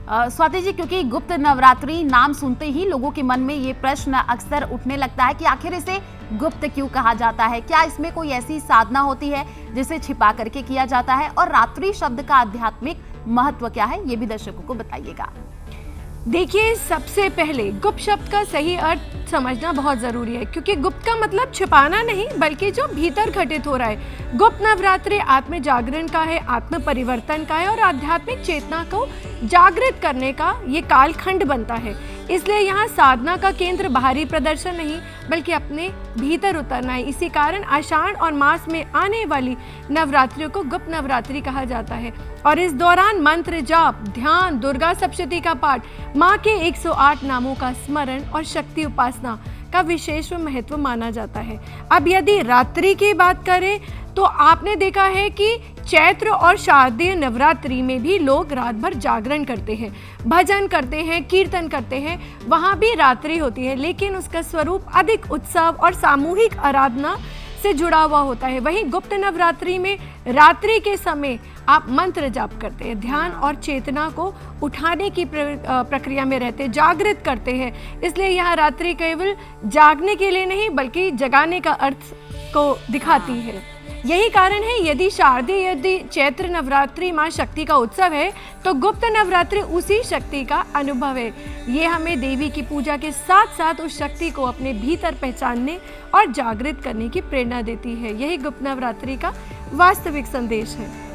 स्वाति जी, क्योंकि गुप्त नवरात्रि नाम सुनते ही लोगों के मन में ये प्रश्न अक्सर उठने लगता है कि आखिर इसे गुप्त क्यों कहा जाता है? क्या इसमें कोई ऐसी साधना होती है जिसे छिपा करके किया जाता है? और रात्रि शब्द का आध्यात्मिक महत्व क्या है, ये भी दर्शकों को बताइएगा। देखिए, सबसे पहले गुप्त शब्द का सही अर्थ समझना बहुत ज़रूरी है, क्योंकि गुप्त का मतलब छिपाना नहीं, बल्कि जो भीतर घटित हो रहा है। गुप्त नवरात्रि आत्म जागरण का है, आत्म परिवर्तन का है और आध्यात्मिक चेतना को जागृत करने का ये कालखंड बनता है। इसलिए यहाँ साधना का केंद्र बाहरी प्रदर्शन नहीं, बल्कि अपने भीतर उतरना है। इसी कारण आषाढ़ और मास में आने वाली नवरात्रियों को गुप्त नवरात्रि कहा जाता है। और इस दौरान मंत्र जाप, ध्यान, दुर्गा सप्तशती का पाठ, माँ के 108 नामों का स्मरण और शक्ति उपासना का विशेष महत्व माना जाता है। अब यदि रात्रि की बात करें तो आपने देखा है कि चैत्र और शारदीय नवरात्रि में भी लोग रात भर जागरण करते हैं, भजन करते हैं, कीर्तन करते हैं। वहाँ भी रात्रि होती है, लेकिन उसका स्वरूप अधिक उत्सव और सामूहिक आराधना से जुड़ा हुआ होता है। वहीं गुप्त नवरात्रि में रात्रि के समय आप मंत्र जाप करते हैं, ध्यान और चेतना को उठाने की प्रक्रिया में रहते हैं, जागृत करते हैं। इसलिए यहाँ रात्रि केवल जागने के लिए नहीं, बल्कि जगाने का अर्थ को दिखाती है। यही कारण है यदि शारदीय, यदि चैत्र नवरात्रि माँ शक्ति का उत्सव है, तो गुप्त नवरात्रि उसी शक्ति का अनुभव है। ये हमें देवी की पूजा के साथ साथ उस शक्ति को अपने भीतर पहचानने और जागृत करने की प्रेरणा देती है। यही गुप्त नवरात्रि का वास्तविक संदेश है।